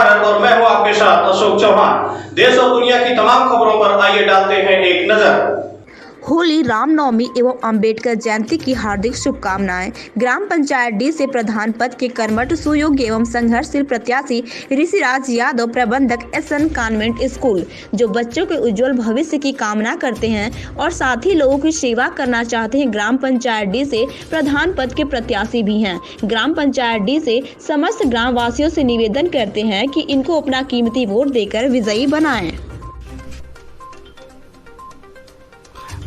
भारत और मैं हूं आपके साथ अशोक चौहान। देश और दुनिया की तमाम खबरों पर आइए डालते हैं एक नजर। होली, रामनवमी एवं अंबेडकर जयंती की हार्दिक शुभकामनाएं। ग्राम पंचायत डी से प्रधान पद के कर्मठ, सुयोग्य एवं संघर्षशील प्रत्याशी ऋषिराज यादव, प्रबंधक SN कॉन्वेंट स्कूल, जो बच्चों के उज्जवल भविष्य की कामना करते हैं और साथ ही लोगों की सेवा करना चाहते हैं, ग्राम पंचायत डी से प्रधान पद के प्रत्याशी भी हैं। ग्राम पंचायत डी से समस्त ग्राम वासियों से निवेदन करते हैं कि इनको अपना कीमती वोट देकर विजयी बनाएं।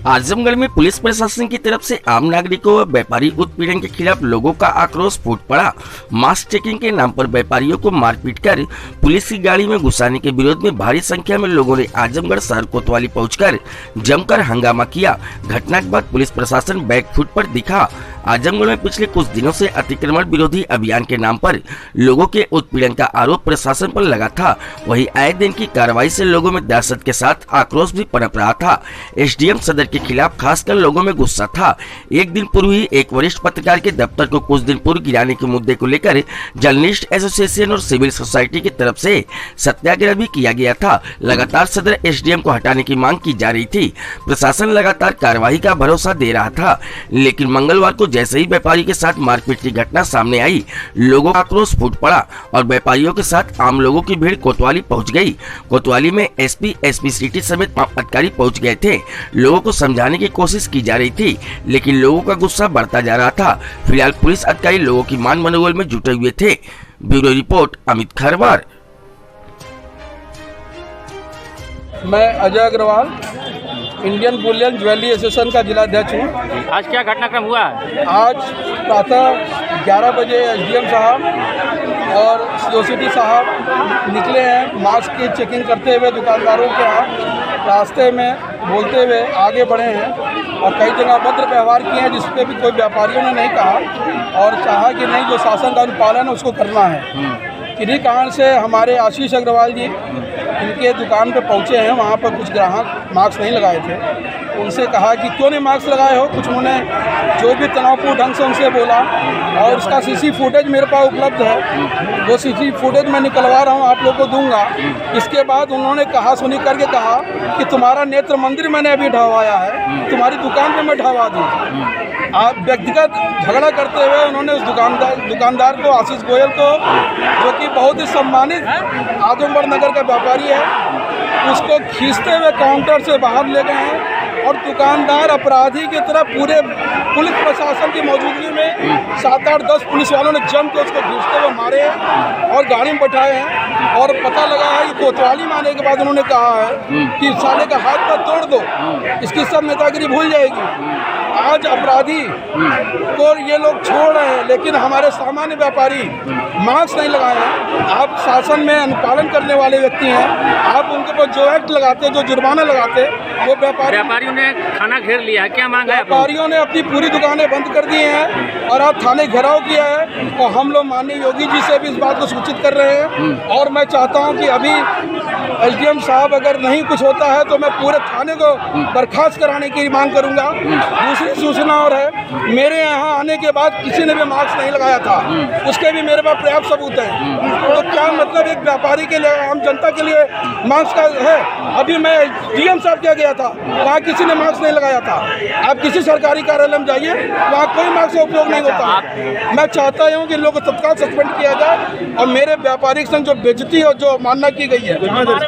आजमगढ़ में पुलिस प्रशासन की तरफ से आम नागरिकों व व्यापारी उत्पीड़न के खिलाफ लोगों का आक्रोश फूट पड़ा। मास्क चेकिंग के नाम पर व्यापारियों को मारपीट कर पुलिस की गाड़ी में घुसाने के विरोध में भारी संख्या में लोगों ने आजमगढ़ शहर कोतवाली पहुंचकर जमकर हंगामा किया। घटना के बाद पुलिस प्रशासन बैकफुट पर दिखा। आजमगढ़ में पिछले कुछ दिनों से अतिक्रमण विरोधी अभियान के नाम पर लोगों के उत्पीड़न का आरोप प्रशासन पर लगा था। वहीं आए दिन की कार्रवाई से लोगों में दहशत के साथ आक्रोश भी पनप रहा था। SDM सदर के खिलाफ खासकर लोगों में गुस्सा था। एक दिन पूर्व ही एक वरिष्ठ पत्रकार के दफ्तर को कुछ दिन पूर्व गिराने के मुद्दे को लेकर जर्नलिस्ट एसोसिएशन और सिविल सोसाइटी की तरफ से सत्याग्रह भी किया गया था। लगातार सदर SDM को हटाने की मांग की जा रही थी। प्रशासन लगातार कार्रवाई का भरोसा दे रहा था, लेकिन मंगलवार को जैसे ही व्यापारी के साथ मारपीट की घटना सामने आई, लोगों का आक्रोश फूट पड़ा और व्यापारियों के साथ आम लोगों की भीड़ कोतवाली पहुंच गई। कोतवाली में SP सिटी समेत 5 अधिकारी पहुंच गए थे। लोगों को समझाने की कोशिश की जा रही थी, लेकिन लोगों का गुस्सा बढ़ता जा रहा था। फिलहाल पुलिस अधिकारी लोगों की मान मनोबल में जुटे हुए थे। Bureau report, Amit Kharwar. मैं Ajay Agarwal, Indian bullion jewellery association का जिला अध्यक्ष हूँ। आज क्या घटनाक्रम हुआ? आज प्रातः 11 बजे SDM साहब और COCT साहब निकले हैं मास्क की चेकिंग करते हुए दुकानदारों के यहाँ। रास्ते में बोलते हुए आगे बढ़े हैं और कई जगह अभद्र व्यवहार किए हैं, जिस पे भी कोई व्यापारियों ने नहीं कहा और चाहा कि नहीं, जो शासन का अनुपालन है उसको करना है। इन्हीं कारण से हमारे आशीष अग्रवाल जी इनके दुकान पे पहुंचे हैं। वहाँ पर कुछ ग्राहक मास्क नहीं लगाए थे, उनसे कहा कि क्यों नहीं मास्क लगाए हो। कुछ उन्होंने जो भी तनावपूर्ण ढंग से उनसे बोला और उसका CC फुटेज मेरे पास उपलब्ध है। वो CC फुटेज मैं निकलवा रहा हूँ, आप लोग को दूंगा। इसके बाद उन्होंने कहा, सुनी करके कहा कि तुम्हारा नेत्र मंदिर मैंने अभी ढहवाया है, तुम्हारी दुकान पर मैं ढहवा दूँ। आप व्यक्तिगत झगड़ा करते हुए उन्होंने उस दुकानदार को, आशीष गोयल को, जो कि बहुत ही सम्मानित आजमगढ़ नगर का व्यापारी है, उसको खींचते हुए काउंटर से बाहर ले गए हैं और दुकानदार अपराधी की तरह पूरे पुलिस प्रशासन की मौजूदगी में 7, 8, 10 पुलिस वालों ने जम के उसको खींचते हुए मारे हैं और गाड़ी में बैठाए हैं। और पता लगा है कि कोतवाली में आने के बाद उन्होंने कहा है कि साले का हाथ पर तोड़ दो, इसकी सब नेतागिरी भूल जाएगी। आज अपराधी को ये लोग छोड़ रहे हैं, लेकिन हमारे सामान्य व्यापारी मास्क नहीं लगाए हैं। आप शासन में अनुपालन करने वाले व्यक्ति हैं, आप उनके ऊपर जो एक्ट लगाते, जो जुर्माना लगाते, वो व्यापारियों ने थाना घेर लिया है। क्या मांग है? व्यापारियों ने अपनी पूरी दुकानें बंद कर दी हैं और आप थाने घेराव किया है और हम लोग माननीय योगी जी से भी इस बात को सूचित कर रहे हैं। और मैं चाहता हूं कि अभी SDM साहब अगर नहीं कुछ होता है तो मैं पूरे थाने को बर्खास्त कराने की मांग करूंगा। दूसरी सूचना और है, मेरे यहाँ आने के बाद किसी ने भी मास्क नहीं लगाया था, उसके भी मेरे पास पर्याप्त सबूत है। तो क्या मतलब एक व्यापारी के लिए, आम जनता के लिए मास्क का है? अभी मैं DM साहब क्या गया था, वहाँ किसी ने मास्क नहीं लगाया था। आप किसी सरकारी कार्यालय में जाइए, वहाँ कोई मास्क का उपयोग नहीं होता। मैं चाहता हूँ कि इन लोगों को तत्काल सस्पेंड किया जाए और मेरे व्यापारिक संघ जो बेइज्जती और जो मानना की गई है,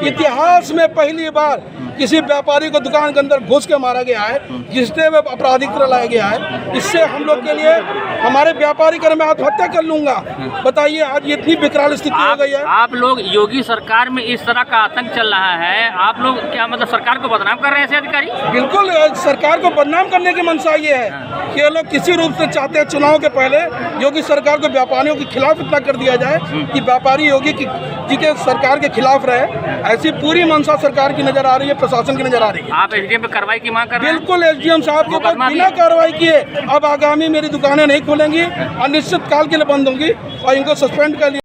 इतिहास में पहली बार किसी व्यापारी को दुकान के अंदर घुस के मारा गया है, जिसने वे आपराधिक तरह लाया गया है। इससे हम लोग के लिए, हमारे व्यापारी कर मैं आत्महत्या कर लूंगा। बताइए, आज इतनी विकराल स्थिति हो गई है। आप लोग योगी सरकार में इस तरह का आतंक चल रहा है, आप लोग क्या मतलब सरकार को बदनाम कर रहे हैं ऐसे अधिकारी? बिल्कुल, सरकार को बदनाम करने की मंशा ये है कि ये लोग किसी रूप से चाहते हैं चुनाव के पहले योगी सरकार को व्यापारियों के खिलाफ इतना कर दिया जाए कि व्यापारी योगी जी के सरकार के खिलाफ रहे। ऐसी पूरी मंशा सरकार की नजर आ रही है, प्रशासन की नजर आ रही है। आप SDM पे कार्रवाई की मांग कर रहे हैं? बिल्कुल, SDM साहब के ऊपर बिना कार्रवाई किए अब आगामी मेरी दुकानें नहीं खुलेंगी, अनिश्चित काल के लिए बंद होंगी और इनको सस्पेंड कर लिया